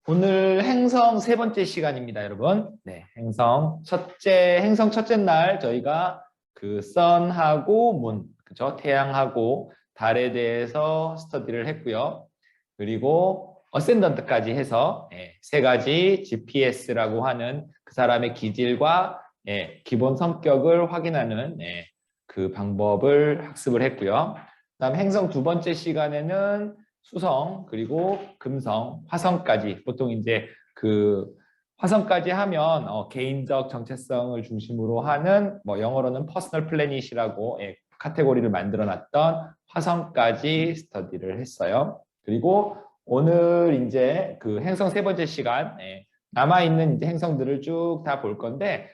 오늘 행성 세 번째 시간입니다, 여러분. 네, 행성 첫째 날 저희가 그 선하고 문, 그죠? 태양하고 달에 대해서 스터디를 했고요. 그리고 어센던트까지 해서 세 가지 GPS라고 하는 그 사람의 기질과 기본 성격을 확인하는 그 방법을 학습을 했고요. 그다음 행성 두 번째 시간에는 수성, 그리고 금성, 화성까지 보통 이제 그 화성까지 하면 개인적 정체성을 중심으로 하는 뭐 영어로는 퍼스널 플래닛이라고 카테고리를 만들어 놨던 화성까지 스터디를 했어요. 그리고 오늘 이제 그 행성 세 번째 시간 남아 있는 이제 행성들을 쭉 다 볼 건데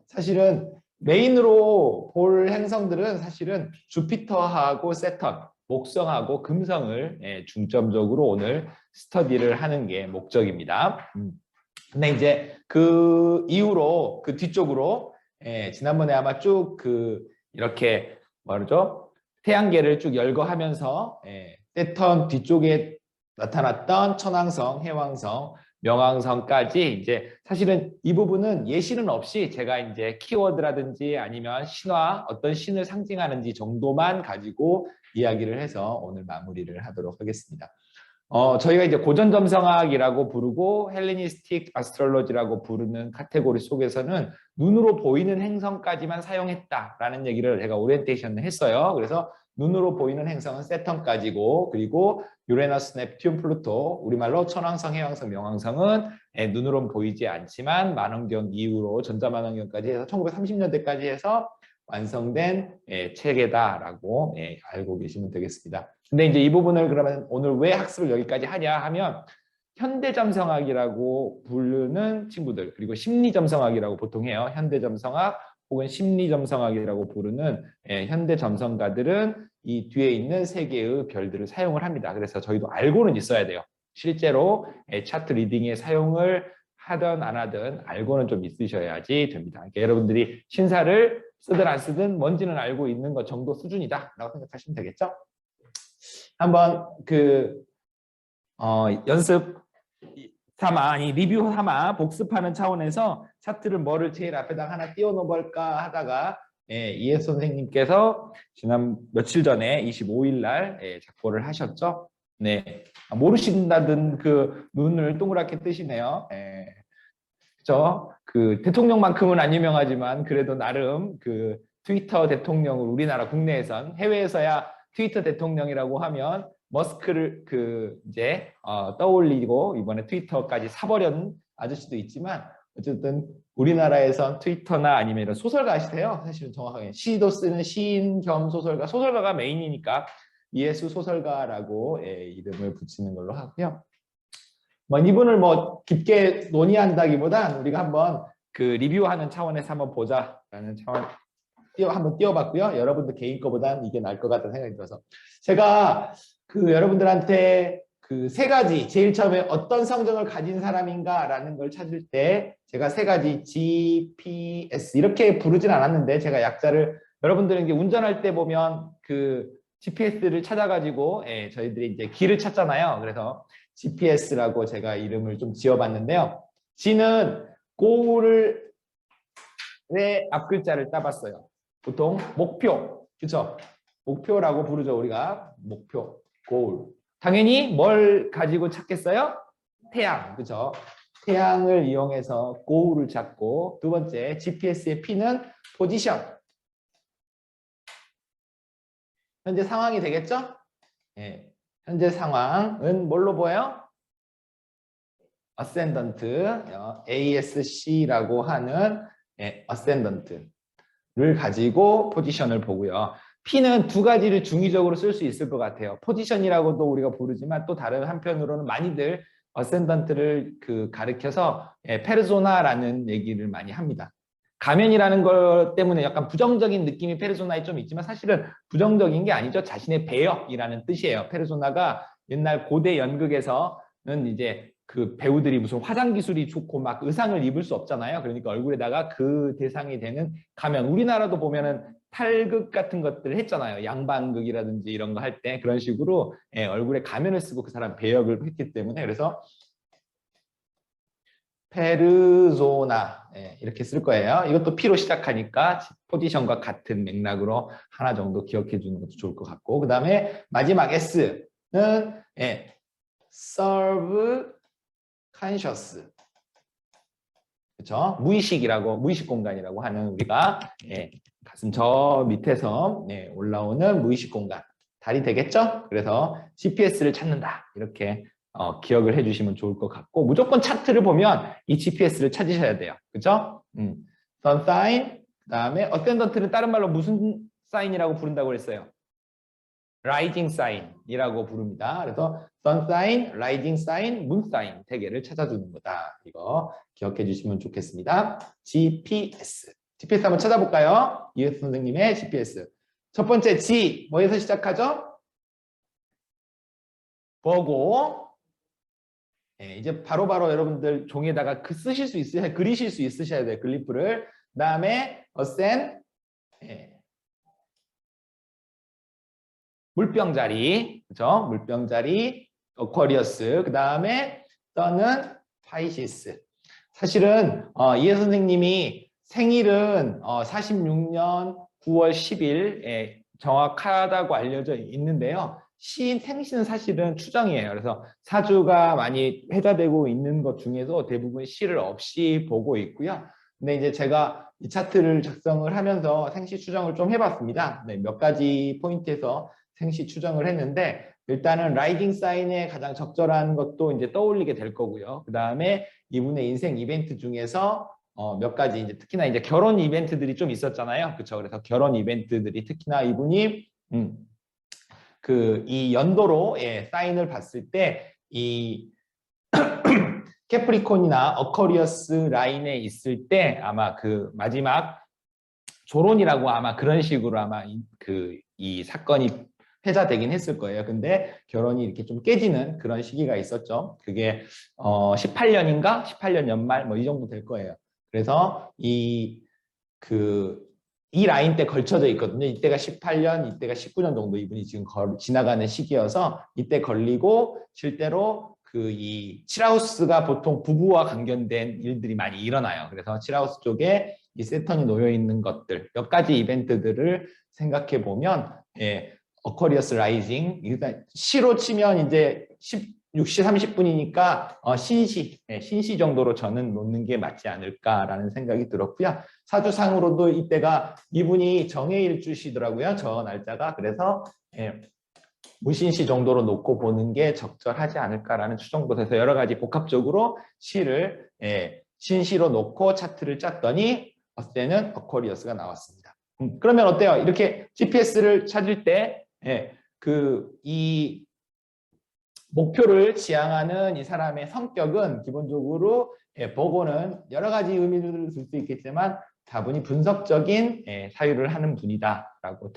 사실은 메인으로 볼 행성들은 사실은 주피터하고 세턴, 목성하고 금성을 중점적으로 오늘 스터디를 하는 게 목적입니다. 근데 이제 그 이후로 그 뒤쪽으로 지난번에 아마 쭉 그 이렇게 뭐죠? 태양계를 쭉 열거하면서 세턴 뒤쪽에 나타났던 천왕성, 해왕성, 명왕성까지 이제 사실은 이 부분은 예시는 없이 제가 이제 키워드라든지 아니면 신화 어떤 신을 상징하는지 정도만 가지고 이야기를 해서 오늘 마무리를 하도록 하겠습니다. 저희가 이제 고전점성학이라고 부르고 헬레니스틱 아스트롤로지라고 부르는 카테고리 속에서는 눈으로 보이는 행성까지만 사용했다라는 얘기를 제가 오리엔테이션을 했어요. 그래서 눈으로 보이는 행성은 세턴까지고, 그리고 유레너스, 넵튠, 플루토, 우리말로 천왕성, 해왕성, 명왕성은 눈으로는 보이지 않지만 만원경 이후로 전자만원경까지 해서 1930년대까지 해서 완성된 체계다라고 알고 계시면 되겠습니다. 근데 이제 이 부분을 그러면 오늘 왜 학습을 여기까지 하냐 하면 현대점성학이라고 부르는 친구들, 그리고 심리점성학이라고 보통 해요. 현대점성학 혹은 심리점성학이라고 부르는 현대점성가들은 이 뒤에 있는 세 개의 별들을 사용을 합니다. 그래서 저희도 알고는 있어야 돼요. 실제로 차트 리딩에 사용을 하든 안 하든 알고는 좀 있으셔야지 됩니다. 그러니까 여러분들이 신사를 쓰든 안 쓰든 뭔지는 알고 있는 것 정도 수준이다라고 생각하시면 되겠죠? 한번 그 연습 삼아, 아니 리뷰 삼아 복습하는 차원에서 차트를 뭐를 제일 앞에다 하나 띄워놓을까 하다가 이해 선생님께서 지난 며칠 전에 25일 날 작보를 하셨죠. 네, 모르신다던 그 눈을 동그랗게 뜨시네요. 그죠? 그 대통령만큼은 안 유명하지만 그래도 나름 그 트위터 대통령을 우리나라 국내에선, 해외에서야 트위터 대통령이라고 하면 머스크를 그 이제 떠올리고 이번에 트위터까지 사버린 아저씨도 있지만 어쨌든 우리나라에선 트위터나 아니면 이런 소설가 아시세요? 사실은 정확하게 시도 쓰는 시인 겸 소설가, 소설가가 메인이니까 이예수 소설가라고 이름을 붙이는 걸로 하고요. 뭐 이분을 뭐 깊게 논의한다기보단 우리가 한번 그 리뷰하는 차원에서 한번 보자라는 차원 한번 띄워봤고요. 여러분들 개인 거보단 이게 나을 것 같다는 생각이 들어서 제가 그 여러분들한테 그 세 가지 제일 처음에 어떤 성적을 가진 사람인가라는 걸 찾을 때 제가 세 가지 GPS 이렇게 부르진 않았는데 제가 약자를 여러분들은 이제 운전할 때 보면 그 GPS를 찾아가지고 저희들이 이제 길을 찾잖아요. 그래서 GPS라고 제가 이름을 좀 지어봤는데요. G는 고를 의 앞글자를 따봤어요. 보통 목표, 그렇죠? 목표라고 부르죠, 우리가. 목표, goal. 당연히 뭘 가지고 찾겠어요? 태양, 그렇죠? 태양을 이용해서 goal을 찾고, 두 번째 GPS의 P는 포지션. 현재 상황이 되겠죠? 예. 현재 상황은 뭘로 보여요? ascendant, ASC라고 하는 ascendant를 가지고 포지션을 보고요. P는 두 가지를 중의적으로 쓸 수 있을 것 같아요. 포지션이라고도 우리가 부르지만 또 다른 한편으로는 많이들 ascendant를 그 가리켜서 페르소나라는 얘기를 많이 합니다. 가면이라는 것 때문에 약간 부정적인 느낌이 페르소나에 좀 있지만 사실은 부정적인 게 아니죠. 자신의 배역이라는 뜻이에요. 페르소나가 옛날 고대 연극에서는 이제 그 배우들이 무슨 화장 기술이 좋고 막 의상을 입을 수 없잖아요. 그러니까 얼굴에다가 그 대상이 되는 가면, 우리나라도 보면은 탈극 같은 것들을 했잖아요. 양반극이라든지 이런 거 할 때 그런 식으로 얼굴에 가면을 쓰고 그 사람 배역을 했기 때문에, 그래서 페르소나 이렇게 쓸 거예요. 이것도 P로 시작하니까 포지션과 같은 맥락으로 하나 정도 기억해 주는 것도 좋을 것 같고 그 다음에 마지막 S는 serve conscious 그렇죠? 무의식 공간이라고 하는 우리가 가슴 저 밑에서 올라오는 무의식 공간 달이 되겠죠? 그래서 GPS를 찾는다 이렇게 기억을 해주시면 좋을 것 같고 무조건 차트를 보면 이 GPS를 찾으셔야 돼요. 그죠? sun sign 그다음에 어센던트는 다른 말로 무슨 사인이라고 부른다고 했어요? rising sign이라고 부릅니다. 그래서 sun sign, rising sign, moon sign 세 개를 찾아주는 거다. 이거 기억해 주시면 좋겠습니다. GPS. GPS 한번 찾아볼까요? 이해수 선생님의 GPS. 첫 번째 G 뭐에서 시작하죠? 보고 이제 바로바로 여러분들 종이에다가 쓰실 수 있으셔야 그리실 수 있으셔야 돼요. 글리프를. 그다음에 ascend 물병자리, 그죠? 물병자리, 어쿼리어스, 그 다음에 떠는 파이시스. 사실은 이해 선생님이 생일은 46년 9월 10일 정확하다고 알려져 있는데요. 시인 생시는 사실은 추정이에요. 그래서 사주가 많이 회자되고 있는 것 중에서 대부분 시를 없이 보고 있고요. 근데 이제 제가 이 차트를 작성을 하면서 생시 추정을 좀 해봤습니다. 몇 가지 포인트에서 생시 추정을 했는데 일단은 라이딩 사인에 가장 적절한 것도 이제 떠올리게 될 거고요. 그 다음에 이분의 인생 이벤트 중에서 몇 가지 이제 특히나 이제 결혼 이벤트들이 좀 있었잖아요. 그렇죠? 그래서 결혼 이벤트들이 특히나 이분이 이 연도로 사인을 봤을 때 이 캐프리콘이나 어커리어스 라인에 있을 때 아마 그 마지막 조론이라고 아마 그런 식으로 아마 이 사건이 회자되긴 했을 거예요. 근데 결혼이 이렇게 좀 깨지는 그런 시기가 있었죠. 그게 18년인가? 18년 연말 뭐 이 정도 될 거예요. 그래서 이 라인 때 걸쳐져 있거든요. 이때가 18년, 이때가 19년 정도 이분이 지금 지나가는 시기여서 이때 걸리고 실제로 이 칠하우스가 보통 부부와 관련된 일들이 많이 일어나요. 그래서 칠하우스 쪽에 이 세턴이 놓여 있는 것들 몇 가지 이벤트들을 생각해 보면 어쿼리어스 라이징 일단 시로 치면 이제 6시 30분이니까 신시 정도로 저는 놓는 게 맞지 않을까라는 생각이 들었고요. 사주상으로도 이때가 이분이 정해일주시더라고요. 저 날짜가. 그래서 무신시 정도로 놓고 보는 게 적절하지 않을까라는 추정도 돼서 여러 가지 복합적으로 시를 신시로 놓고 차트를 짰더니 어때는 어쿼리어스가 나왔습니다. 그러면 어때요? 이렇게 GPS를 찾을 때 이 목표를 지향하는 이 사람의 성격은 기본적으로 보고는 여러 가지 의미를 줄 수 있겠지만 다분히 분석적인 사유를 하는 분이다라고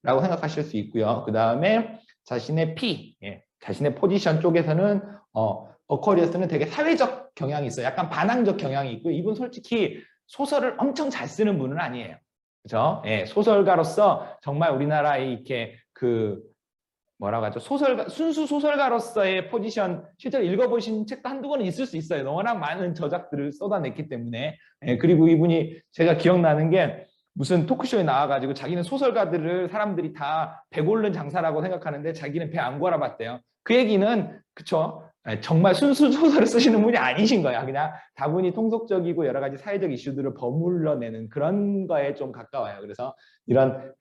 라고 생각하실 수 있고요. 그 다음에 자신의 자신의 포지션 쪽에서는 어쿼리어스는 되게 사회적 경향이 있어요. 약간 반항적 경향이 있고 이분 솔직히 소설을 엄청 잘 쓰는 분은 아니에요. 그죠? 소설가로서 정말 우리나라에 이렇게 뭐라고 하죠? 순수 소설가로서의 포지션 실제로 읽어보신 책도 한두 권은 있을 수 있어요. 워낙 많은 저작들을 쏟아냈기 때문에. 그리고 이분이 제가 기억나는 게 무슨 토크쇼에 나와가지고 자기는 소설가들을 사람들이 다 배 고른 장사라고 생각하는데 자기는 배 안 골아봤대요. 그 얘기는 그쵸? 정말 순수 소설을 쓰시는 분이 아니신 거야. 그냥 다분히 통속적이고 여러 가지 사회적 이슈들을 버물러내는 그런 거에 좀 가까워요. 그래서 이런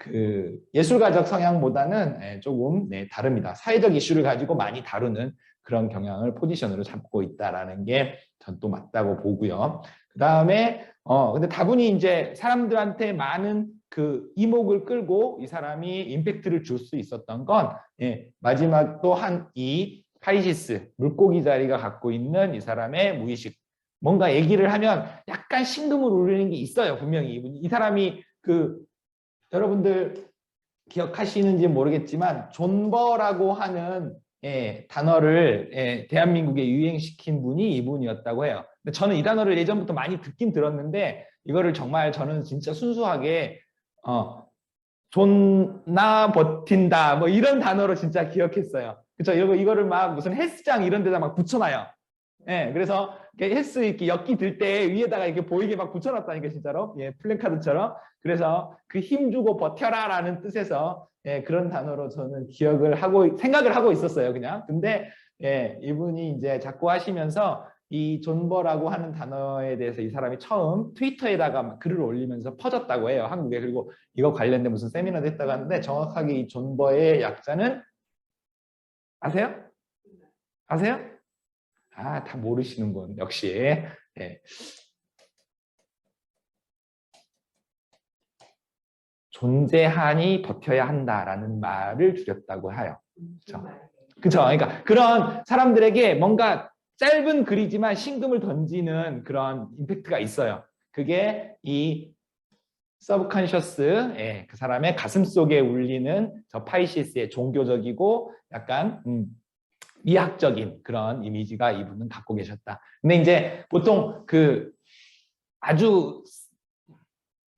예술가적 성향보다는 조금 다릅니다. 사회적 이슈를 가지고 많이 다루는 그런 경향을 포지션으로 잡고 있다라는 게 전 또 맞다고 보고요. 그 다음에 근데 다분히 이제 사람들한테 많은 이목을 끌고 이 사람이 임팩트를 줄 수 있었던 건 마지막 또 이 파이시스 물고기 자리가 갖고 있는 이 사람의 무의식 뭔가 얘기를 하면 약간 심금을 울리는 게 있어요. 분명히 이 사람이 여러분들 기억하시는지 모르겠지만 존버라고 하는 단어를 대한민국에 유행시킨 분이 이분이었다고 해요. 근데 저는 이 단어를 예전부터 많이 듣긴 들었는데 이거를 정말 저는 진짜 순수하게 존나 버틴다 뭐 이런 단어로 진짜 기억했어요. 그렇죠? 이거를 막 무슨 헬스장 이런 데다 막 붙여놔요. 예, 그래서 헬스 이렇게 엮기 들 때 위에다가 이렇게 보이게 막 붙여놨다니까 진짜로. 예, 플래카드처럼. 그래서 그 힘 주고 버텨라라는 뜻에서 예, 그런 단어로 저는 생각을 하고 있었어요, 그냥. 근데 예, 이분이 이제 자꾸 하시면서 이 존버라고 하는 단어에 대해서 이 사람이 처음 트위터에다가 막 글을 올리면서 퍼졌다고 해요, 한국에. 그리고 이거 관련된 무슨 세미나도 했다고 하는데 정확하게 이 존버의 약자는 아세요? 아세요? 아, 다 모르시는군, 역시. 예. 존재하니 버텨야 한다라는 말을 줄였다고 해요. 그렇죠? 그렇죠. 그러니까 그런 사람들에게 뭔가 짧은 글이지만 신금을 던지는 그런 임팩트가 있어요. 그게 이 서브컨셔스, 예, 그 사람의 가슴 속에 울리는 저 파이시스의 종교적이고 약간 미학적인 그런 이미지가 이분은 갖고 계셨다. 근데 이제 보통 그 아주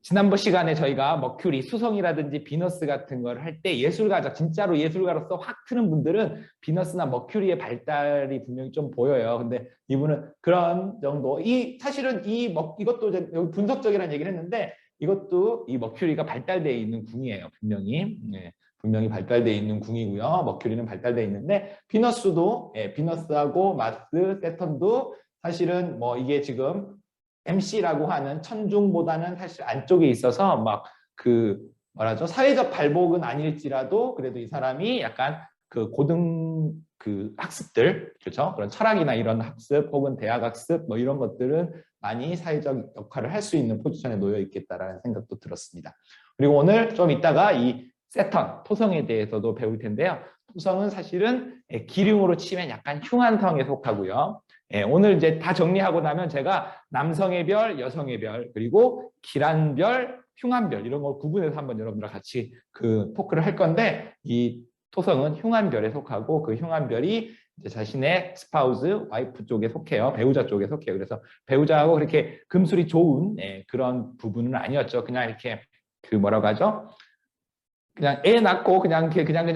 지난번 시간에 저희가 머큐리, 수성이라든지 비너스 같은 걸 할 때 예술가죠. 진짜로 예술가로서 확 트는 분들은 비너스나 머큐리의 발달이 분명히 좀 보여요. 근데 이분은 그런 정도. 사실은 이것도 여기 분석적이라는 얘기를 했는데 이것도 이 머큐리가 발달되어 있는 궁이에요. 분명히. 네, 분명히 발달되어 있는 궁이고요. 머큐리는 발달되어 있는데 비너스도 비너스하고 마스, 세턴도 사실은 뭐 이게 지금 MC라고 하는 천중보다는 사실 안쪽에 있어서 막 그 뭐라죠? 사회적 발복은 아닐지라도 그래도 이 사람이 약간 그 고등 그 학습들, 그렇죠? 그런 철학이나 이런 학습 혹은 대학 학습 뭐 이런 것들은 많이 사회적 역할을 할 수 있는 포지션에 놓여 있겠다라는 생각도 들었습니다. 그리고 오늘 좀 이따가 이 세턴, 토성에 대해서도 배울 텐데요. 토성은 사실은 기륭으로 치면 약간 흉한 성에 속하고요. 예, 오늘 이제 다 정리하고 나면 제가 남성의 별, 여성의 별, 그리고 기란별, 흉한별 이런 걸 구분해서 한번 여러분들과 같이 그 토크를 할 건데 이 토성은 흉한별에 속하고 그 흉한별이 이제 자신의 스파우스, 와이프 쪽에 속해요. 배우자 쪽에 속해요. 그래서 배우자하고 그렇게 금술이 좋은 그런 부분은 아니었죠. 그냥 이렇게 그 뭐라고 하죠? 그냥 애 낳고 그냥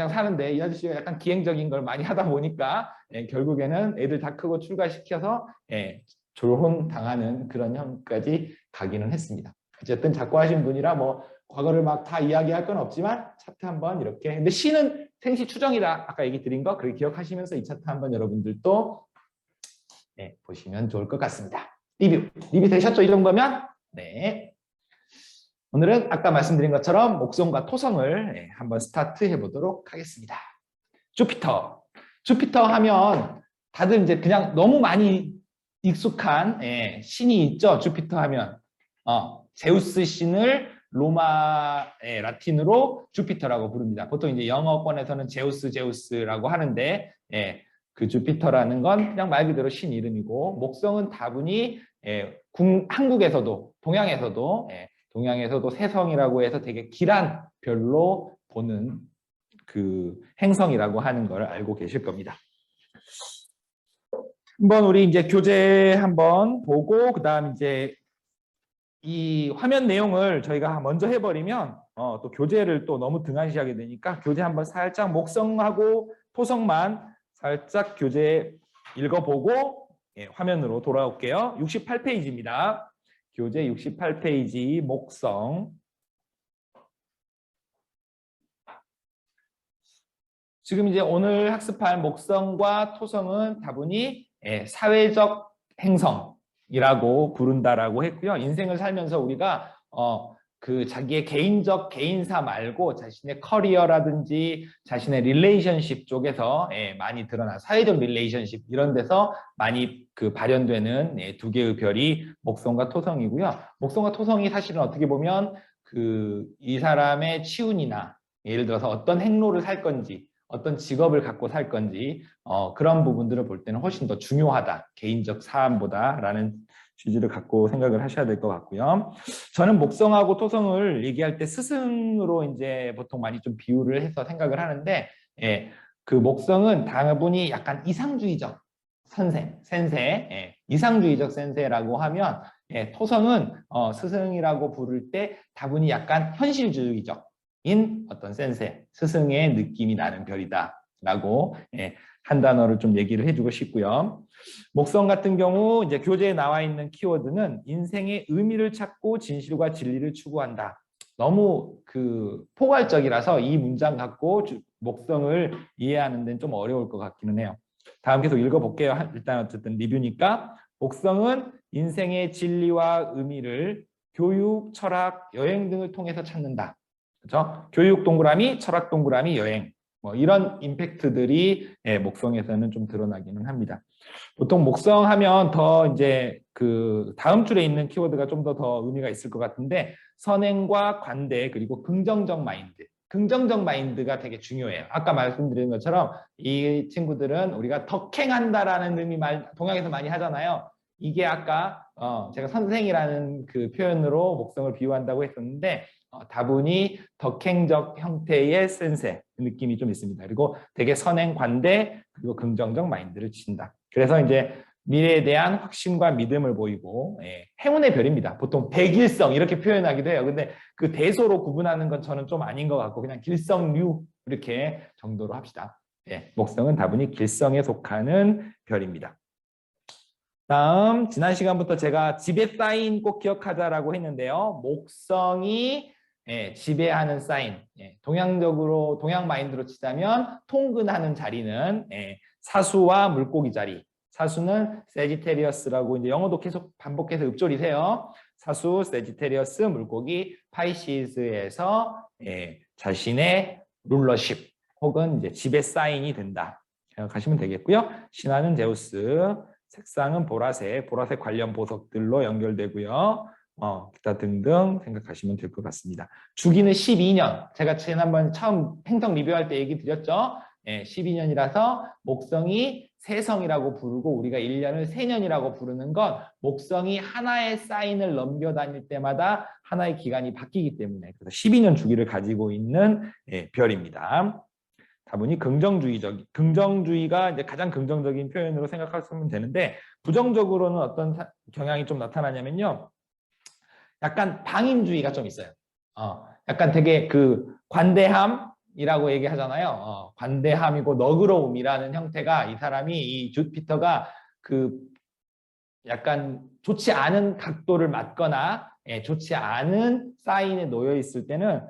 사는데 이 아저씨가 약간 기행적인 걸 많이 하다 보니까 결국에는 애들 다 크고 출가시켜서 졸혼 당하는 그런 형까지 가기는 했습니다. 어쨌든 작고 하신 분이라 뭐 과거를 막 다 이야기할 건 없지만 차트 한번 이렇게. 근데 시는 생시 추정이다. 아까 얘기 드린 거 그렇게 기억하시면서 이 차트 한번 여러분들도 보시면 좋을 것 같습니다. 리뷰 되셨죠? 이 정도면? 네. 오늘은 아까 말씀드린 것처럼 목성과 토성을 한번 스타트해 보도록 하겠습니다. 주피터. 주피터 하면 다들 이제 그냥 너무 많이 익숙한 신이 있죠. 주피터 하면 제우스 신을 로마 라틴으로 주피터라고 부릅니다. 보통 이제 영어권에서는 제우스라고 하는데 그 주피터라는 건 그냥 말 그대로 신 이름이고 목성은 다분히 한국에서도 동양에서도 세성이라고 해서 되게 길한 별로 보는 그 행성이라고 하는 걸 알고 계실 겁니다. 한번 우리 이제 교재 한번 보고 그다음 이제 이 화면 내용을 저희가 먼저 해버리면 또 교재를 또 너무 등한시하게 되니까 교재 한번 살짝 목성하고 토성만 살짝 교재 읽어보고 화면으로 돌아올게요. 68페이지입니다. 교재 68페이지 목성. 지금 이제 오늘 학습할 목성과 토성은 다분히 사회적 행성이라고 부른다라고 했고요. 인생을 살면서 우리가 그 자기의 개인적 개인사 말고 자신의 커리어라든지 자신의 릴레이션십 쪽에서 많이 드러난 사회적 릴레이션십 이런 데서 많이 그 발현되는 두 개의 별이 목성과 토성이고요. 목성과 토성이 사실은 어떻게 보면 그 이 사람의 치운이나 예를 들어서 어떤 행로를 살 건지 어떤 직업을 갖고 살 건지 그런 부분들을 볼 때는 훨씬 더 중요하다. 개인적 사안보다라는 취지를 갖고 생각을 하셔야 될 것 같고요. 저는 목성하고 토성을 얘기할 때 스승으로 이제 보통 많이 좀 비유를 해서 생각을 하는데 그 목성은 다분히 약간 이상주의적 센세, 이상주의적 센세라고 하면 토성은 스승이라고 부를 때 다분히 약간 현실주의적 인 어떤 센세, 스승의 느낌이 나는 별이다라고 한 단어를 좀 얘기를 해주고 싶고요. 목성 같은 경우 이제 교재에 나와 있는 키워드는 인생의 의미를 찾고 진실과 진리를 추구한다. 너무 포괄적이라서 이 문장 갖고 목성을 이해하는 데는 좀 어려울 것 같기는 해요. 다음 계속 읽어볼게요. 일단 어쨌든 리뷰니까 목성은 인생의 진리와 의미를 교육, 철학, 여행 등을 통해서 찾는다. 그렇죠? 교육 동그라미, 철학 동그라미, 여행. 뭐 이런 임팩트들이 목성에서는 좀 드러나기는 합니다. 보통 목성하면 더 이제 다음 줄에 있는 키워드가 좀 더 의미가 있을 것 같은데 선행과 관대 그리고 긍정적 마인드. 긍정적 마인드가 되게 중요해요. 아까 말씀드린 것처럼 이 친구들은 우리가 덕행한다라는 의미 동양에서 많이 하잖아요. 이게 아까 제가 선생이라는 그 표현으로 목성을 비유한다고 했었는데 다분히 덕행적 형태의 센세 느낌이 좀 있습니다. 그리고 되게 선행 관대 그리고 긍정적 마인드를 친다. 그래서 이제 미래에 대한 확신과 믿음을 보이고 행운의 별입니다. 보통 백일성 이렇게 표현하기도 해요. 근데 그 대소로 구분하는 건 저는 좀 아닌 것 같고 그냥 길성류 이렇게 정도로 합시다. 목성은 다분히 길성에 속하는 별입니다. 다음 지난 시간부터 제가 지배 사인 꼭 기억하자라고 했는데요. 목성이 지배하는 사인. 동양적으로 동양 마인드로 치자면 통근하는 자리는 사수와 물고기 자리. 사수는 세지테리어스라고 이제 영어도 계속 반복해서 읊조리세요. 사수, 세지테리어스, 물고기, 파이시스에서 자신의 룰러십 혹은 이제 지배 사인이 된다. 생각하시면 되겠고요. 신화는 제우스. 색상은 보라색, 보라색 관련 보석들로 연결되고요. 기타 등등 생각하시면 될 것 같습니다. 주기는 12년. 제가 지난번 처음 행성 리뷰할 때 얘기 드렸죠. 12년이라서 목성이 세성이라고 부르고 우리가 1년을 세년이라고 부르는 건 목성이 하나의 사인을 넘겨다닐 때마다 하나의 기간이 바뀌기 때문에 그래서 12년 주기를 가지고 있는 별입니다. 다분히 긍정주의가 이제 가장 긍정적인 표현으로 생각하시면 되는데 부정적으로는 어떤 경향이 좀 나타나냐면요. 약간 방임주의가 좀 있어요. 약간 되게 관대함이라고 얘기하잖아요. 관대함이고 너그러움이라는 형태가 이 사람이 이 주피터가 약간 좋지 않은 각도를 맞거나 좋지 않은 사인에 놓여 있을 때는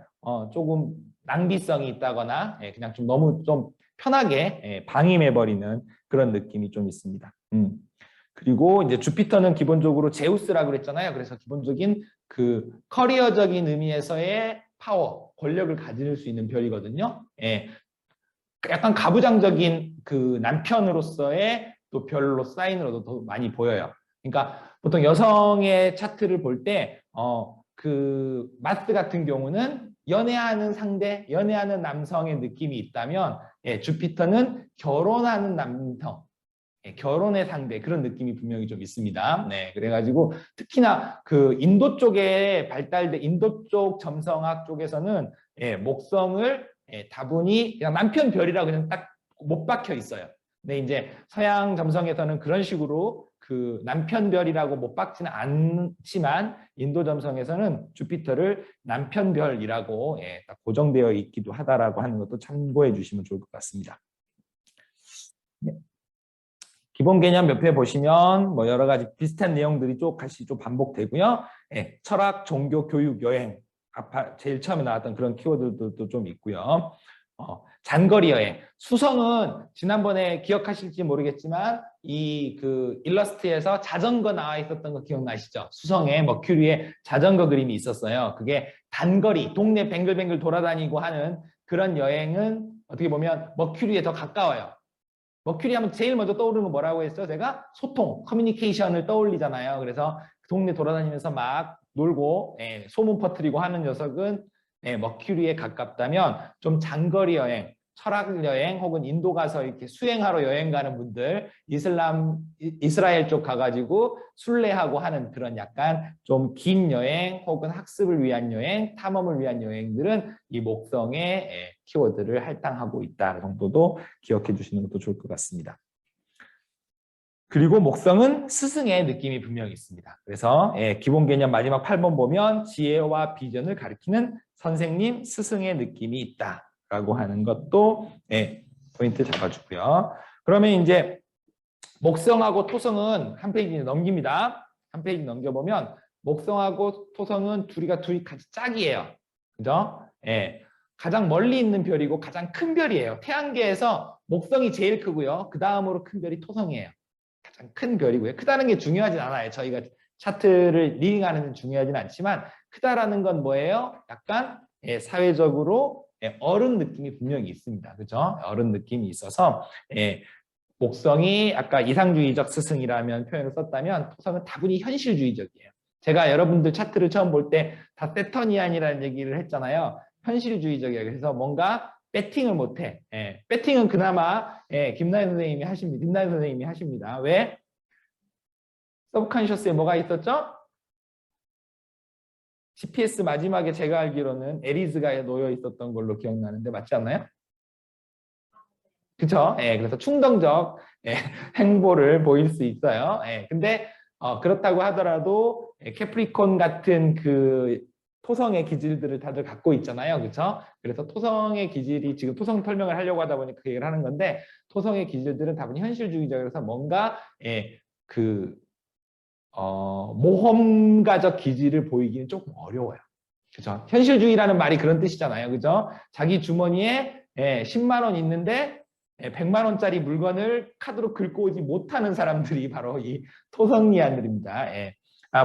조금 낭비성이 있다거나 그냥 좀 너무 좀 편하게 방임해버리는 그런 느낌이 좀 있습니다. 그리고 이제 주피터는 기본적으로 제우스라고 그랬잖아요. 그래서 기본적인 커리어적인 의미에서의 파워, 권력을 가질 수 있는 별이거든요. 약간 가부장적인 남편으로서의 또 별로 사인으로도 더 많이 보여요. 그러니까 보통 여성의 차트를 볼 때 마스 같은 경우는 연애하는 상대, 연애하는 남성의 느낌이 있다면 주피터는 결혼하는 남성, 결혼의 상대 그런 느낌이 분명히 좀 있습니다. 그래가지고 특히나 인도 쪽에 발달된 인도 쪽 점성학 쪽에서는 목성을 다분히 그냥 남편 별이라고 그냥 딱 못 박혀 있어요. 근데 이제 서양 점성에서는 그런 식으로 남편 별이라고 못 박지는 않지만 인도 점성에서는 주피터를 남편 별이라고 딱 고정되어 있기도 하다라고 하는 것도 참고해 주시면 좋을 것 같습니다. 기본 개념 옆에 보시면 뭐 여러 가지 비슷한 내용들이 같이 좀 반복되고요. 철학, 종교, 교육, 여행 제일 처음에 나왔던 그런 키워드들도 좀 있고요. 장거리 여행. 수성은 지난번에 기억하실지 모르겠지만 이 일러스트에서 자전거 나와 있었던 거 기억나시죠? 수성에 머큐리에 자전거 그림이 있었어요. 그게 단거리, 동네 뱅글뱅글 돌아다니고 하는 그런 여행은 어떻게 보면 머큐리에 더 가까워요. 머큐리 하면 제일 먼저 떠오르는 거 뭐라고 했죠? 제가 소통, 커뮤니케이션을 떠올리잖아요. 그래서 동네 돌아다니면서 막 놀고 소문 퍼뜨리고 하는 녀석은 머큐리에 가깝다면 좀 장거리 여행, 철학 여행 혹은 인도 가서 이렇게 수행하러 여행 가는 분들 이스라엘 쪽 가가지고 순례하고 하는 그런 약간 좀 긴 여행 혹은 학습을 위한 여행, 탐험을 위한 여행들은 이 목성의 키워드를 할당하고 있다 정도도 기억해 주시는 것도 좋을 것 같습니다. 그리고 목성은 스승의 느낌이 분명히 있습니다. 그래서 기본 개념 마지막 8번 보면 지혜와 비전을 가리키는 선생님, 스승의 느낌이 있다라고 하는 것도 포인트 잡아주고요. 그러면 이제 목성하고 토성은 한 페이지 넘깁니다. 한 페이지 넘겨보면 목성하고 토성은 둘이 같이 짝이에요. 그죠? 예. 가장 멀리 있는 별이고 가장 큰 별이에요. 태양계에서 목성이 제일 크고요. 그 다음으로 큰 별이 토성이에요. 가장 큰 별이고요. 크다는 게 중요하진 않아요. 저희가 차트를 리딩하는 데 중요하진 않지만 크다라는 건 뭐예요? 약간 사회적으로 어른 느낌이 분명히 있습니다. 그죠? 어른 느낌이 있어서 목성이 아까 이상주의적 스승이라면 표현을 썼다면 토성은 다분히 현실주의적이에요. 제가 여러분들 차트를 처음 볼 때 다 세터니안이라는 얘기를 했잖아요. 현실주의적이에요. 그래서 뭔가 배팅을 못해. 배팅은 그나마 김나연 선생님이 하십니다. 김나연 선생님이 하십니다. 왜? 서브컨셔스에 뭐가 있었죠? GPS 마지막에 제가 알기로는 에리즈가 놓여 있었던 걸로 기억나는데 맞지 않나요? 그렇죠? 그래서 충동적 행보를 보일 수 있어요. 근데 그렇다고 하더라도 캐프리콘 같은 그 토성의 기질들을 다들 갖고 있잖아요. 그렇죠? 그래서 토성의 기질이 지금 토성 설명을 하려고 하다 보니 그 얘기를 하는 건데 토성의 기질들은 다분히 현실주의적이라서 뭔가 그 모험가적 기질을 보이기는 조금 어려워요. 그죠? 현실주의라는 말이 그런 뜻이잖아요. 그죠? 자기 주머니에 10만 원 있는데 100만 원짜리 물건을 카드로 긁고 오지 못하는 사람들이 바로 이 토성리안들입니다.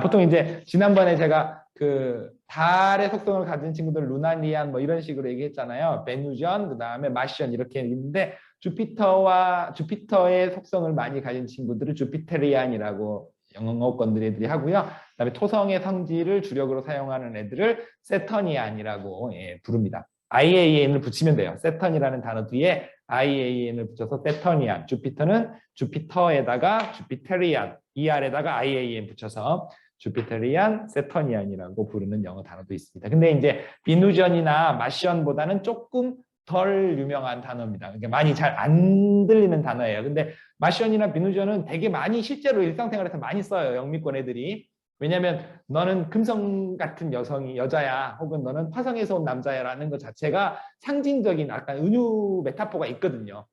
보통 이제 지난번에 제가 그 달의 속성을 가진 친구들 루나리안 뭐 이런 식으로 얘기했잖아요. 베누전, 그 다음에 마시언 이렇게 있는데 주피터의 속성을 많이 가진 친구들을 주피테리안이라고 영어권들 애들이 하고요. 그다음에 토성의 성질을 주력으로 사용하는 애들을 세터니안이라고 부릅니다. IAN을 붙이면 돼요. 세턴이라는 단어 뒤에 IAN을 붙여서 세터니안. 주피터는 주피터에다가 주피테리안, ER에다가 IAN 붙여서 주피테리안, 세터니안이라고 부르는 영어 단어도 있습니다. 근데 이제 비누전이나 마시언보다는 조금 덜 유명한 단어입니다. 그러니까 많이 잘 안 들리는 단어예요. 근데 마시언이나 비누전은 되게 많이 실제로 일상생활에서 많이 써요. 영미권 애들이. 왜냐하면 너는 금성 같은 여자야 혹은 너는 화성에서 온 남자야라는 것 자체가 상징적인 약간 은유 메타포가 있거든요.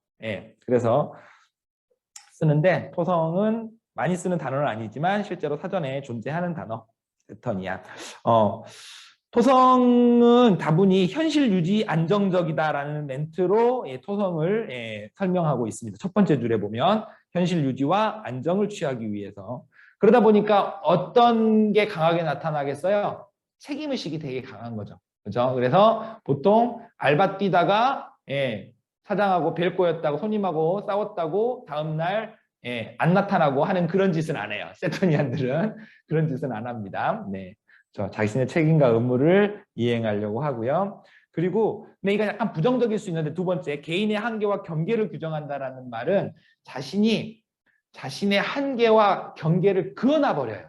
그래서 쓰는데 토성은 많이 쓰는 단어는 아니지만 실제로 사전에 존재하는 단어 세턴이야. 토성은 다분히 현실 유지 안정적이다라는 멘트로 토성을 설명하고 있습니다. 첫 번째 줄에 보면 현실 유지와 안정을 취하기 위해서. 그러다 보니까 어떤 게 강하게 나타나겠어요? 책임의식이 되게 강한 거죠. 그죠? 그래서 보통 알바 뛰다가 사장하고 뵐 거였다고 손님하고 싸웠다고 다음날 안 나타나고 하는 그런 짓은 안 해요. 세토니안들은 그런 짓은 안 합니다. 자신의 책임과 의무를 이행하려고 하고요. 그리고 이거 약간 부정적일 수 있는데 두 번째, 개인의 한계와 경계를 규정한다라는 말은 자신의 한계와 경계를 그어놔 버려요.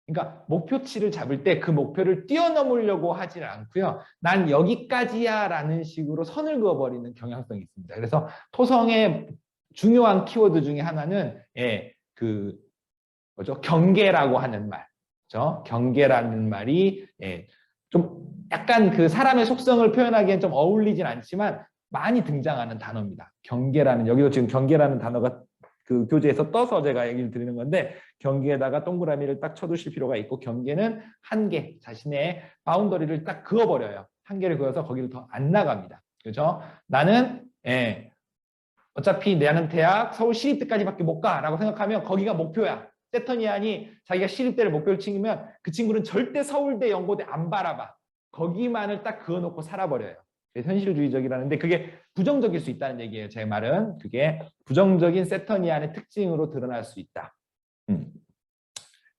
그러니까 목표치를 잡을 때 그 목표를 뛰어넘으려고 하지 않고요. 난 여기까지야 라는 식으로 선을 그어버리는 경향성이 있습니다. 그래서 토성의 중요한 키워드 중에 하나는 경계라고 하는 말. 그렇죠? 경계라는 말이 좀 약간 그 사람의 속성을 표현하기엔 좀 어울리진 않지만 많이 등장하는 단어입니다. 경계라는, 여기도 지금 경계라는 단어가 그 교재에서 떠서 제가 얘기를 드리는 건데 경계에다가 동그라미를 딱 쳐두실 필요가 있고 한계는 한계, 자신의 바운더리를 딱 그어버려요. 한계를 그어서 거기를 더 안 나갑니다. 그렇죠? 나는 어차피 나는 대학 서울 시립대까지밖에 못 가라고 생각하면 거기가 목표야. 세터니안이 자기가 시립대를 목표를 치면 그 친구는 절대 서울대, 연고대 안 바라봐. 거기만을 딱 그어놓고 살아버려요. 현실주의적이라는데 그게 부정적일 수 있다는 얘기예요. 제 말은 그게 부정적인 세터니안의 특징으로 드러날 수 있다.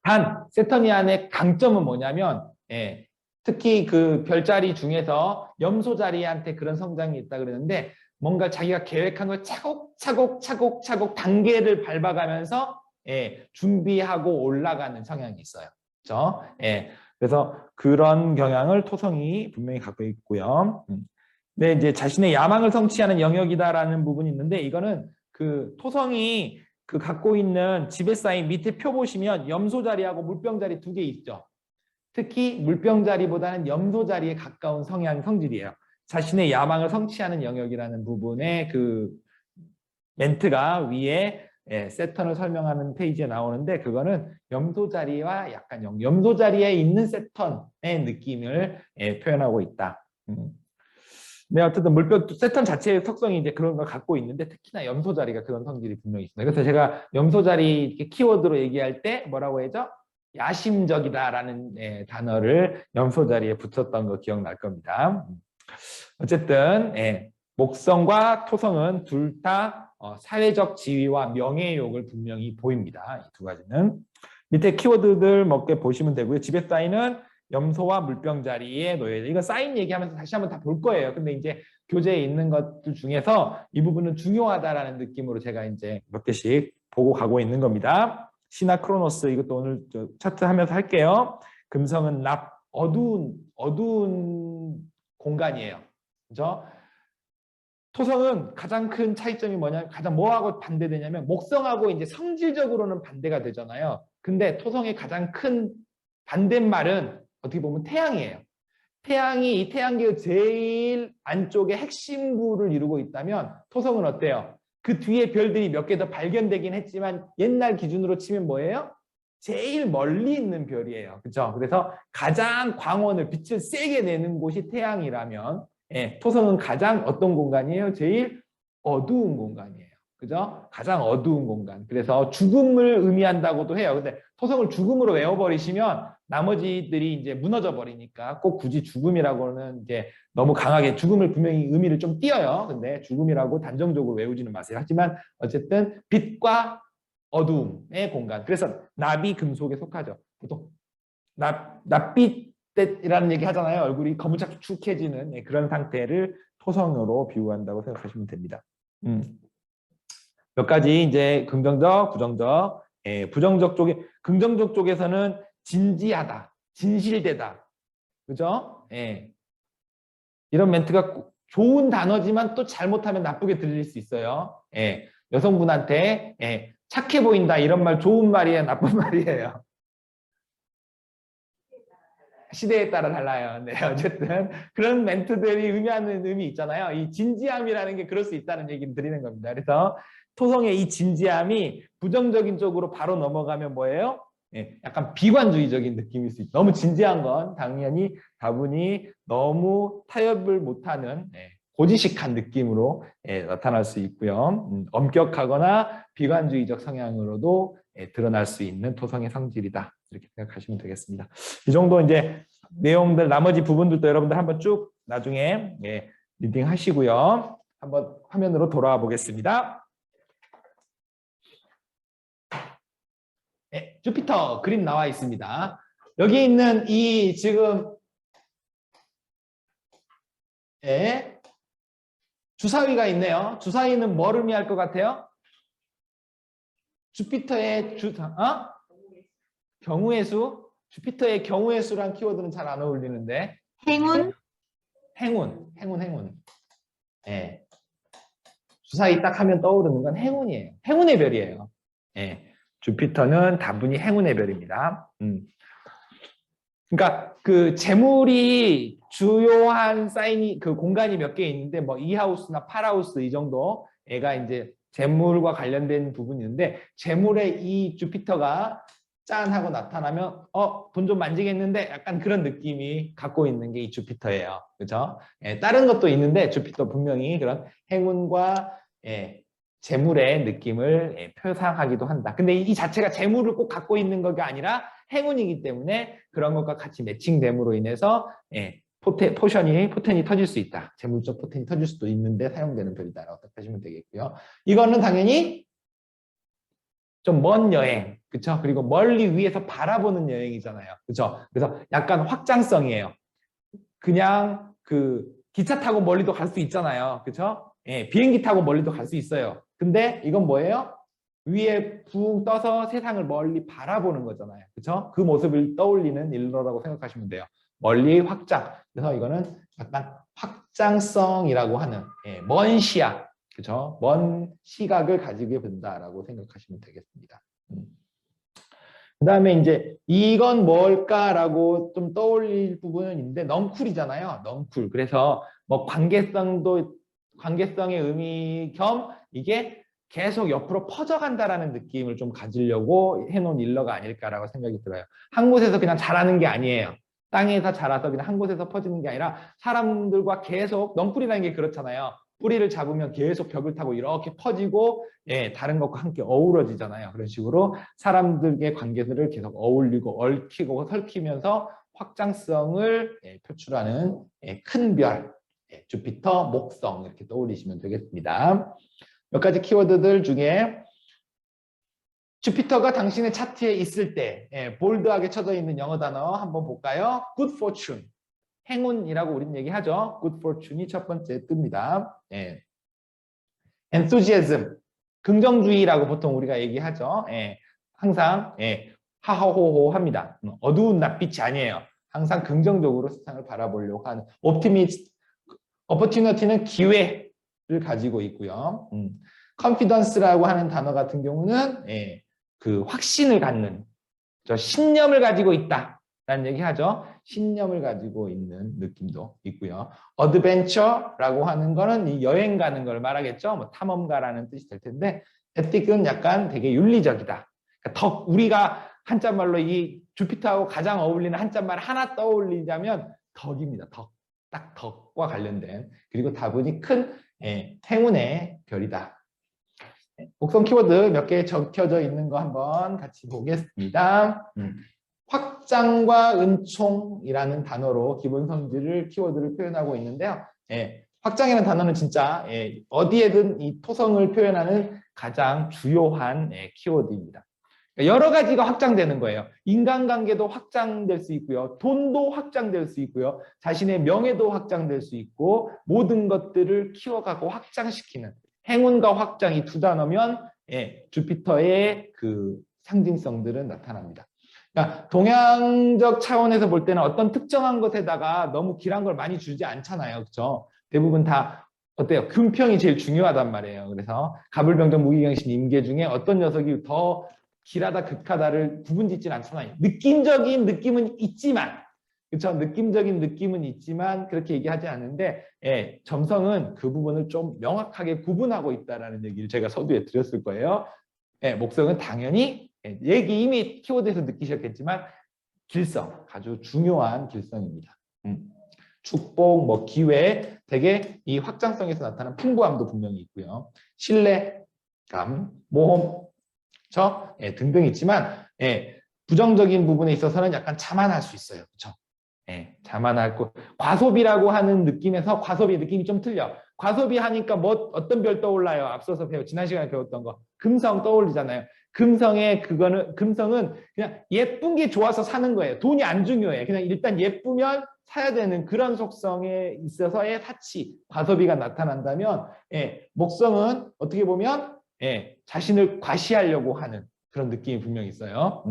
단 세터니안의 강점은 뭐냐면 특히 그 별자리 중에서 염소 자리한테 그런 성장이 있다 그러는데 뭔가 자기가 계획한 걸 차곡차곡 단계를 밟아가면서 준비하고 올라가는 성향이 있어요. 그렇죠? 그래서 그런 경향을 토성이 분명히 갖고 있고요. 네, 이제 자신의 야망을 성취하는 영역이다라는 부분이 있는데 이거는 그 토성이 그 갖고 있는 지배 사인 밑에 표 보시면 염소 자리하고 물병 자리 두 개 있죠. 특히 물병 자리보다는 염소 자리에 가까운 성질이에요. 자신의 야망을 성취하는 영역이라는 부분에 그 멘트가 위에 세턴을 설명하는 페이지에 나오는데 그거는 염소 자리와 약간 염소 자리에 있는 세턴의 느낌을 표현하고 있다. 네, 어쨌든 물병 세턴 자체의 특성이 이제 그런 걸 갖고 있는데 특히나 염소 자리가 그런 성질이 분명히 있습니다. 그래서 제가 염소 자리 이렇게 키워드로 얘기할 때 뭐라고 해죠? 야심적이다라는 단어를 염소 자리에 붙였던 거 기억날 겁니다. 어쨌든 목성과 토성은 둘 다 사회적 지위와 명예욕을 분명히 보입니다. 이 두 가지는 밑에 키워드들 몇 개 보시면 되고요. 지배 사인은 염소와 물병 자리에 놓여야 돼요. 이거 사인 얘기하면서 다시 한번 다 볼 거예요. 근데 이제 교재에 있는 것들 중에서 이 부분은 중요하다라는 느낌으로 제가 이제 몇 개씩 보고 가고 있는 겁니다. 시나 크로노스 이것도 오늘 차트 하면서 할게요. 금성은 어두운 공간이에요. 그죠? 토성은 가장 큰 차이점이 뭐냐면 뭐하고 반대되냐면 목성하고 이제 성질적으로는 반대가 되잖아요. 근데 토성의 가장 큰 반대말은 어떻게 보면 태양이에요. 태양이 이 태양계의 제일 안쪽에 핵심부를 이루고 있다면 토성은 어때요? 그 뒤에 별들이 몇 개 더 발견되긴 했지만 옛날 기준으로 치면 뭐예요? 제일 멀리 있는 별이에요. 그렇죠? 그래서 가장 광원을 빛을 세게 내는 곳이 태양이라면 토성은 가장 어떤 공간이에요? 제일 어두운 공간이에요. 그죠? 가장 어두운 공간. 그래서 죽음을 의미한다고도 해요. 근데 토성을 죽음으로 외워버리시면 나머지들이 이제 무너져 버리니까 꼭 굳이 죽음이라고는 이제 너무 강하게 죽음을 분명히 의미를 좀 띄어요. 근데 죽음이라고 단정적으로 외우지는 마세요. 하지만 어쨌든 빛과 어두움의 공간. 그래서 납이 금속에 속하죠. 보통 납빛이라는 얘기 하잖아요. 얼굴이 거무착축해지는 그런 상태를 토성으로 비유한다고 생각하시면 됩니다. 몇 가지 이제 긍정적, 부정적. 부정적 쪽에 긍정적 쪽에서는 진지하다, 진실되다, 그죠? 이런 멘트가 좋은 단어지만 또 잘못하면 나쁘게 들릴 수 있어요. 여성분한테 착해 보인다 이런 말 좋은 말이에요, 나쁜 말이에요? 시대에 따라 달라요. 네, 어쨌든 그런 멘트들이 의미하는 의미 있잖아요. 이 진지함이라는 게 그럴 수 있다는 얘기를 드리는 겁니다. 그래서 토성의 이 진지함이 부정적인 쪽으로 바로 넘어가면 뭐예요? 약간 비관주의적인 느낌일 수 있어요. 너무 진지한 건 당연히 다분히 너무 타협을 못하는 고지식한 느낌으로 나타날 수 있고요. 엄격하거나 비관주의적 성향으로도 드러날 수 있는 토성의 성질이다. 이렇게 생각하시면 되겠습니다. 이 정도 이제 내용들 나머지 부분들도 여러분들 한번 쭉 나중에 리딩 하시고요. 한번 화면으로 돌아와 보겠습니다. 주피터 그림 나와 있습니다. 여기 있는 이 지금 주사위가 있네요. 주사위는 뭘 의미할 것 같아요? 주피터의 경우의 수? 주피터의 경우의 수란 키워드는 잘 안 어울리는데. 행운? 행운. 주사위 딱 하면 떠오르는 건 행운이에요. 행운의 별이에요. 주피터는 다분히 행운의 별입니다. 그러니까 그 재물이 주요한 사인이 그 공간이 몇 개 있는데 뭐 2하우스나 8하우스 이 정도 애가 이제 재물과 관련된 부분이 있는데 재물의 이 주피터가 짠 하고 나타나면 돈 좀 만지겠는데 약간 그런 느낌이 갖고 있는 게 이 주피터예요. 그렇죠? 다른 것도 있는데 주피터 분명히 그런 행운과 재물의 느낌을 표상하기도 한다. 근데 이 자체가 재물을 꼭 갖고 있는 것이 아니라 행운이기 때문에 그런 것과 같이 매칭됨으로 인해서 포텐이 터질 수 있다. 재물적 포텐이 터질 수도 있는데 사용되는 별이다라고 생각하시면 되겠고요. 이거는 당연히 좀 먼 여행, 그렇죠? 그리고 멀리 위에서 바라보는 여행이잖아요, 그렇죠? 그래서 약간 확장성이에요. 그냥 그 기차 타고 멀리도 갈 수 있잖아요, 그렇죠? 비행기 타고 멀리도 갈 수 있어요. 근데 이건 뭐예요? 위에 붕 떠서 세상을 멀리 바라보는 거잖아요, 그렇죠? 그 모습을 떠올리는 일로라고 생각하시면 돼요. 멀리 확장. 그래서 이거는 약간 확장성이라고 하는 먼 시야. 그죠? 먼 시각을 가지게 된다라고 생각하시면 되겠습니다. 그 다음에 이제 이건 뭘까라고 좀 떠올릴 부분은 있는데 넝쿨이잖아요. 넝쿨. 그래서 뭐 관계성의 의미 겸 이게 계속 옆으로 퍼져간다라는 느낌을 좀 가지려고 해놓은 일러가 아닐까라고 생각이 들어요. 한 곳에서 그냥 자라는 게 아니에요. 땅에서 자라서 그냥 한 곳에서 퍼지는 게 아니라 사람들과 계속 넝쿨이라는 게 그렇잖아요. 뿌리를 잡으면 계속 벽을 타고 이렇게 퍼지고 다른 것과 함께 어우러지잖아요. 그런 식으로 사람들의 관계들을 계속 어울리고 얽히고 설키면서 확장성을 표출하는 큰 별, 주피터, 목성 이렇게 떠올리시면 되겠습니다. 몇 가지 키워드들 중에 주피터가 당신의 차트에 있을 때 볼드하게 쳐져 있는 영어 단어 한번 볼까요? Good fortune, 행운이라고 우리는 얘기하죠. Good fortune이 첫 번째 뜹니다. Enthusiasm, 긍정주의라고 보통 우리가 얘기하죠. 항상 하하호호 합니다. 어두운 낯빛이 아니에요. 항상 긍정적으로 세상을 바라보려고 하는 opportunity는 기회를 가지고 있고요. confidence라고 하는 단어 같은 경우는 그 확신을 갖는, 신념을 가지고 있다라는 얘기하죠. 신념을 가지고 있는 느낌도 있고요. adventure라고 하는 거는 이 여행 가는 걸 말하겠죠. 뭐 탐험가라는 뜻이 될 텐데, ethic은 약간 되게 윤리적이다. 그러니까 우리가 한자말로 이 주피터하고 가장 어울리는 한자말 하나 떠올리자면 덕입니다. 덕. 딱 덕과 관련된. 그리고 다분히 큰 행운의 별이다. 목성 키워드 몇 개 적혀져 있는 거 한번 같이 보겠습니다. 확장과 은총이라는 단어로 기본 성질을 키워드를 표현하고 있는데요. 확장이라는 단어는 진짜 어디에든 이 토성을 표현하는 가장 주요한 키워드입니다. 여러 가지가 확장되는 거예요. 인간관계도 확장될 수 있고요. 돈도 확장될 수 있고요. 자신의 명예도 확장될 수 있고 모든 것들을 키워가고 확장시키는 행운과 확장 이 두 단어면 주피터의 그 상징성들은 나타납니다. 그러니까 동양적 차원에서 볼 때는 어떤 특정한 것에다가 너무 길한 걸 많이 주지 않잖아요. 그렇죠? 대부분 다 어때요? 금평이 제일 중요하단 말이에요. 그래서 가불병정 무기경신 임계 중에 어떤 녀석이 더 길하다 극하다를 구분짓지는 않잖아요. 느낌적인 느낌은 있지만, 그렇죠? 느낌적인 느낌은 있지만 그렇게 얘기하지 않는데 점성은 그 부분을 좀 명확하게 구분하고 있다라는 얘기를 제가 서두에 드렸을 거예요. 목성은 당연히 얘기 이미 키워드에서 느끼셨겠지만 길성, 아주 중요한 길성입니다. 축복, 뭐 기회, 되게 이 확장성에서 나타나는 풍부함도 분명히 있고요. 신뢰감, 모험, 등등 있지만 부정적인 부분에 있어서는 약간 자만할 수 있어요. 그렇죠? 자만하고 과소비라고 하는 느낌에서 과소비 느낌이 좀 틀려. 과소비 하니까 뭐 어떤 별 떠올라요? 앞서서 지난 시간에 배웠던 거 금성 떠올리잖아요. 금성은 그냥 예쁜 게 좋아서 사는 거예요. 돈이 안 중요해. 그냥 일단 예쁘면 사야 되는 그런 속성에 있어서의 사치, 과소비가 나타난다면 목성은 어떻게 보면 자신을 과시하려고 하는 그런 느낌이 분명히 있어요.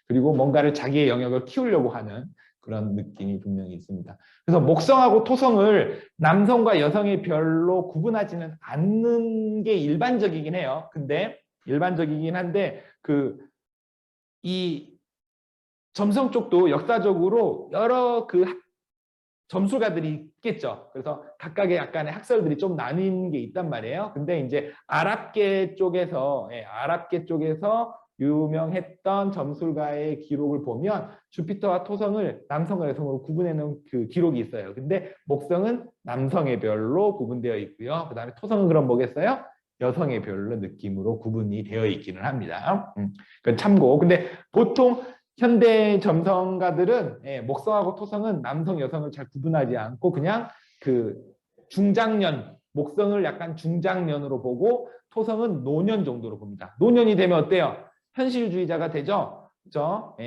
그리고 뭔가를 자기의 영역을 키우려고 하는 그런 느낌이 분명히 있습니다. 그래서 목성하고 토성을 남성과 여성의 별로 구분하지는 않는 게 일반적이긴 해요. 근데 일반적이긴 한데 이 점성 쪽도 역사적으로 여러 점술가들이 있겠죠. 그래서 각각의 약간의 학설들이 좀 나뉜 게 있단 말이에요. 근데 이제 아랍계 쪽에서 유명했던 점술가의 기록을 보면 주피터와 토성을 남성과 여성으로 구분해놓은 그 기록이 있어요. 근데 목성은 남성의 별로 구분되어 있고요. 그 다음에 토성은 그럼 뭐겠어요? 여성의 별로 느낌으로 구분이 되어 있기는 합니다. 그건 참고. 근데 보통 현대 점성가들은 목성하고 토성은 남성, 여성을 잘 구분하지 않고 그냥 그 중장년, 목성을 약간 중장년으로 보고 토성은 노년 정도로 봅니다. 노년이 되면 어때요? 현실주의자가 되죠. 그렇죠?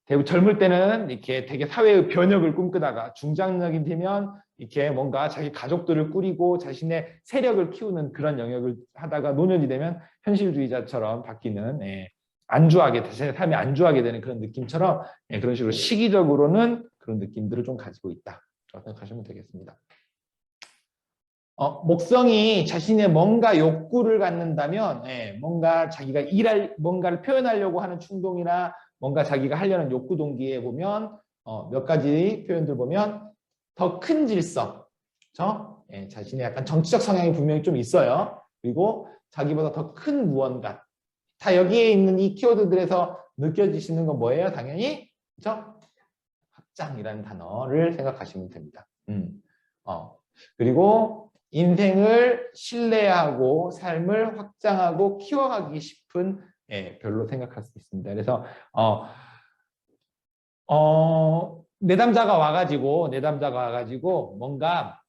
대부분 젊을 때는 이렇게 되게 사회의 변혁을 꿈꾸다가 중장년이 되면 이렇게 뭔가 자기 가족들을 꾸리고 자신의 세력을 키우는 그런 영역을 하다가 노년이 되면 현실주의자처럼 바뀌는 안주하게 자신의 삶이 안주하게 되는 그런 느낌처럼 그런 식으로 시기적으로는 그런 느낌들을 좀 가지고 있다. 생각하시면 되겠습니다. 목성이 자신의 뭔가 욕구를 갖는다면 뭔가 자기가 뭔가를 표현하려고 하는 충동이나 뭔가 자기가 하려는 욕구 동기에 보면 몇 가지 표현들 보면 더 큰 질서, 그렇죠? 자신의 약간 정치적 성향이 분명히 좀 있어요. 그리고 자기보다 더 큰 무언가. 다 여기에 있는 이 키워드들에서 느껴지시는 건 뭐예요? 당연히 그죠? 확장이라는 단어를 생각하시면 됩니다. 그리고 인생을 신뢰하고 삶을 확장하고 키워가기 싶은 별로 생각할 수 있습니다. 그래서 내담자가 와가지고 뭔가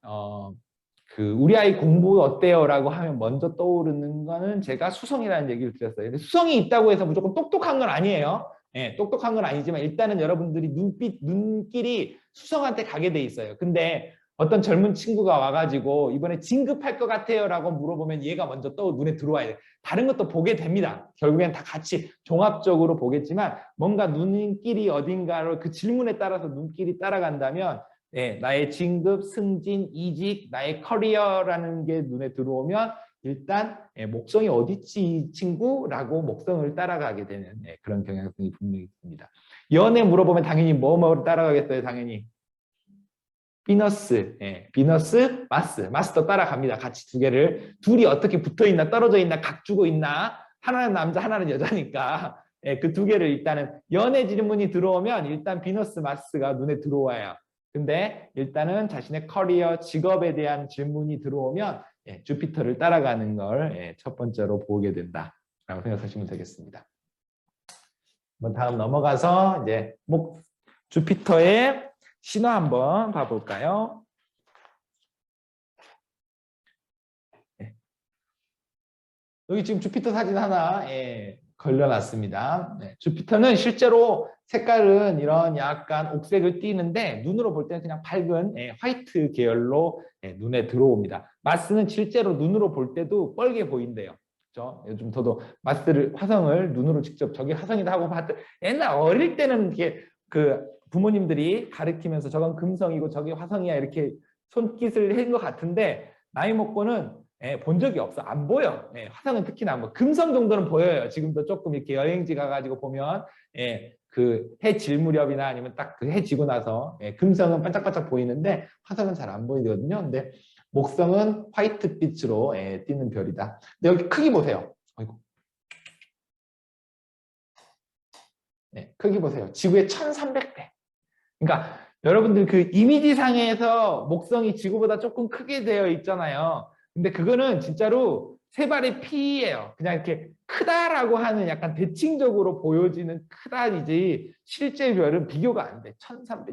우리 아이 공부 어때요?라고 하면 먼저 떠오르는 거는 제가 수성이라는 얘기를 드렸어요. 근데 수성이 있다고 해서 무조건 똑똑한 건 아니에요. 똑똑한 건 아니지만 일단은 여러분들이 눈길이 수성한테 가게 돼 있어요. 근데 어떤 젊은 친구가 와가지고 이번에 진급할 것 같아요라고 물어보면 얘가 먼저 눈에 들어와야 돼요. 다른 것도 보게 됩니다. 결국엔 다 같이 종합적으로 보겠지만 뭔가 눈길이 어딘가로 그 질문에 따라서 눈길이 따라간다면 나의 진급, 승진, 이직, 나의 커리어라는 게 눈에 들어오면 일단 목성이 어딨지 이 친구라고 목성을 따라가게 되는 그런 경향성이 분명히 있습니다. 연애 물어보면 당연히 뭐를 따라가겠어요? 당연히 비너스, 마스도 따라갑니다. 같이 두 개를 둘이 어떻게 붙어있나 떨어져 있나 각주고 있나 하나는 남자 하나는 여자니까 그 두 개를 일단은 연애 질문이 들어오면 일단 비너스, 마스가 눈에 들어와요. 근데 일단은 자신의 커리어, 직업에 대한 질문이 들어오면 주피터를 따라가는 걸 첫 번째로 보게 된다라고 생각하시면 되겠습니다. 한번 다음 넘어가서 이제 주피터의 신화 한번 봐볼까요? 여기 지금 주피터 사진 하나 걸려놨습니다. 주피터는 실제로 색깔은 이런 약간 옥색을 띠는데 눈으로 볼 때는 그냥 밝은 화이트 계열로 눈에 들어옵니다. 마스는 실제로 눈으로 볼 때도 뻘게 보인대요. 그렇죠? 요즘 저도 화성을 눈으로 직접 저기 화성이다 하고 봤더니 옛날 어릴 때는 이게 부모님들이 가르치면서 저건 금성이고 저게 화성이야 이렇게 손깃을 한 것 같은데 나이 먹고는 본 적이 없어. 안 보여. 화성은 특히나 뭐 금성 정도는 보여요. 지금도 조금 이렇게 여행지 가가지고 보면 해 질 무렵이나 아니면 딱 그 해 지고 나서 금성은 반짝반짝 보이는데 화성은 잘 안 보이거든요. 근데 목성은 화이트빛으로 띄는 별이다. 근데 여기 크기 보세요. 아이고. 크기 보세요. 지구의 1300배. 그러니까 여러분들 그 이미지상에서 목성이 지구보다 조금 크게 되어 있잖아요. 근데 그거는 진짜로 세 발의 피예요. 그냥 이렇게 크다라고 하는 약간 대칭적으로 보여지는 크다이지 실제 별은 비교가 안 돼.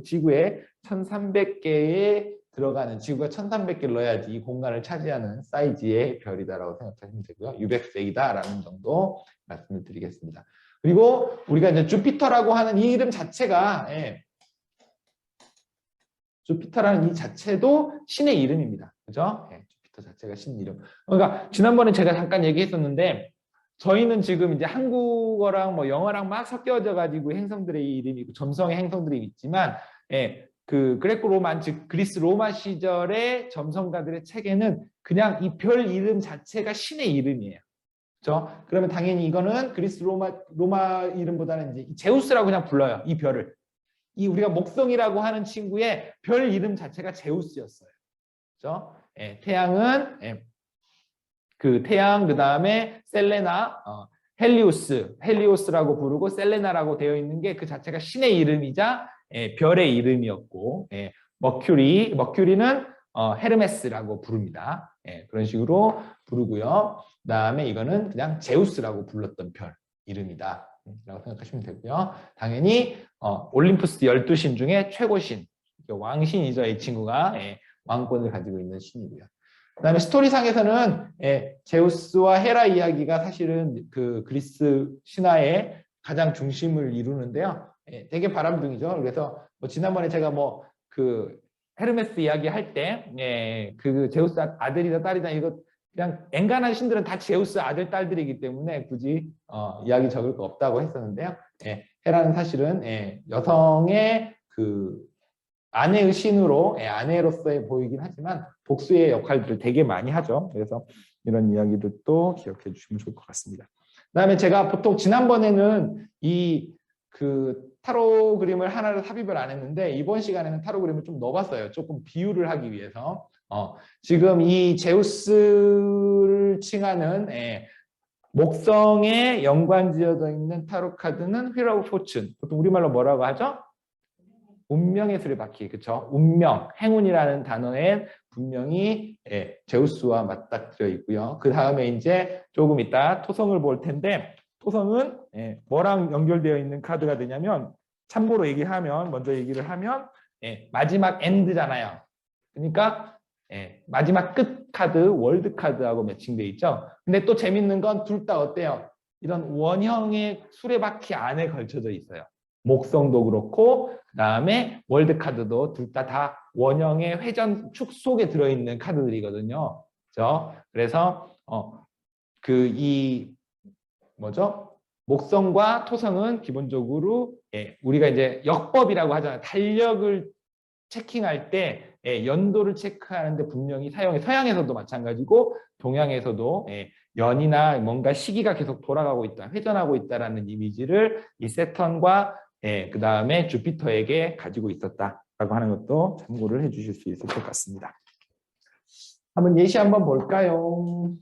지구에 1300개에 들어가는 지구가 1300개를 넣어야지 이 공간을 차지하는 사이즈의 별이다라고 생각하시면 되고요. 유백색이다라는 정도 말씀을 드리겠습니다. 그리고 우리가 이제 주피터라고 하는 이 이름 자체가 주피터라는 이 자체도 신의 이름입니다. 그죠? 주피터 자체가 신 이름. 그러니까 지난번에 제가 잠깐 얘기했었는데 저희는 지금 이제 한국어랑 뭐 영어랑 막 섞여져 가지고 행성들의 이름이 있고 점성의 행성들이 있지만 그 그레코 로만 즉 그리스 로마 시절의 점성가들의 책에는 그냥 이 별 이름 자체가 신의 이름이에요. 그렇죠? 그러면 당연히 이거는 그리스 로마 이름보다는 이제 제우스라고 그냥 불러요. 이 별을. 이 우리가 목성이라고 하는 친구의 별 이름 자체가 제우스였어요. 그렇죠? 태양은 태양 그다음에 셀레나, 헬리오스라고 부르고 셀레나라고 되어 있는 게 그 자체가 신의 이름이자 별의 이름이었고 머큐리는 헤르메스라고 부릅니다. 그런 식으로 부르고요. 그다음에 이거는 그냥 제우스라고 불렀던 별 이름이다 라고 생각하시면 되고요. 당연히 올림푸스 12신 중에 최고신, 왕신이죠. 이 친구가 왕권을 가지고 있는 신이고요. 그다음에 스토리상에서는 제우스와 헤라 이야기가 사실은 그 그리스 신화의 가장 중심을 이루는데요. 되게 바람둥이죠. 그래서 뭐 지난번에 제가 그 헤르메스 이야기 할 때 그 제우스 아들이다 딸이다 이거 그냥 엔간한 신들은 다 제우스 아들 딸들이기 때문에 굳이 이야기 적을 거 없다고 했었는데요. 헤라는 사실은 여성의 그 아내의 신으로 아내로서의 보이긴 하지만 복수의 역할들을 되게 많이 하죠. 그래서 이런 이야기들도 기억해 주시면 좋을 것 같습니다. 그다음에 제가 보통 지난번에는 이 그 타로 그림을 하나를 삽입을 안 했는데 이번 시간에는 타로 그림을 좀 넣어봤어요. 조금 비유를 하기 위해서. 지금 이 제우스를 칭하는 목성에 연관지어져 있는 타로 카드는 휠 오브 포춘. 보통 우리말로 뭐라고 하죠? 운명의 수레바퀴. 그렇죠? 운명, 행운이라는 단어에 분명히 제우스와 맞닥뜨려 있고요. 그 다음에 이제 조금 이따 토성을 볼 텐데 토성은 뭐랑 연결되어 있는 카드가 되냐면 참고로 먼저 얘기를 하면 마지막 엔드잖아요. 그러니까 마지막 끝 카드, 월드 카드하고 매칭돼 있죠. 근데 또 재밌는 건 둘 다 어때요? 이런 원형의 수레바퀴 안에 걸쳐져 있어요. 목성도 그렇고 그다음에 월드 카드도 둘 다 원형의 회전 축 속에 들어있는 카드들이거든요. 그렇죠? 그래서 이 뭐죠? 목성과 토성은 기본적으로 우리가 이제 역법이라고 하잖아요. 달력을 체킹할 때 연도를 체크하는데 분명히 사용해. 서양에서도 마찬가지고 동양에서도 연이나 뭔가 시기가 계속 돌아가고 있다, 회전하고 있다라는 이미지를 이 세턴과 그 다음에 주피터에게 가지고 있었다라고 하는 것도 참고를 해주실 수 있을 것 같습니다. 한번 예시 한번 볼까요?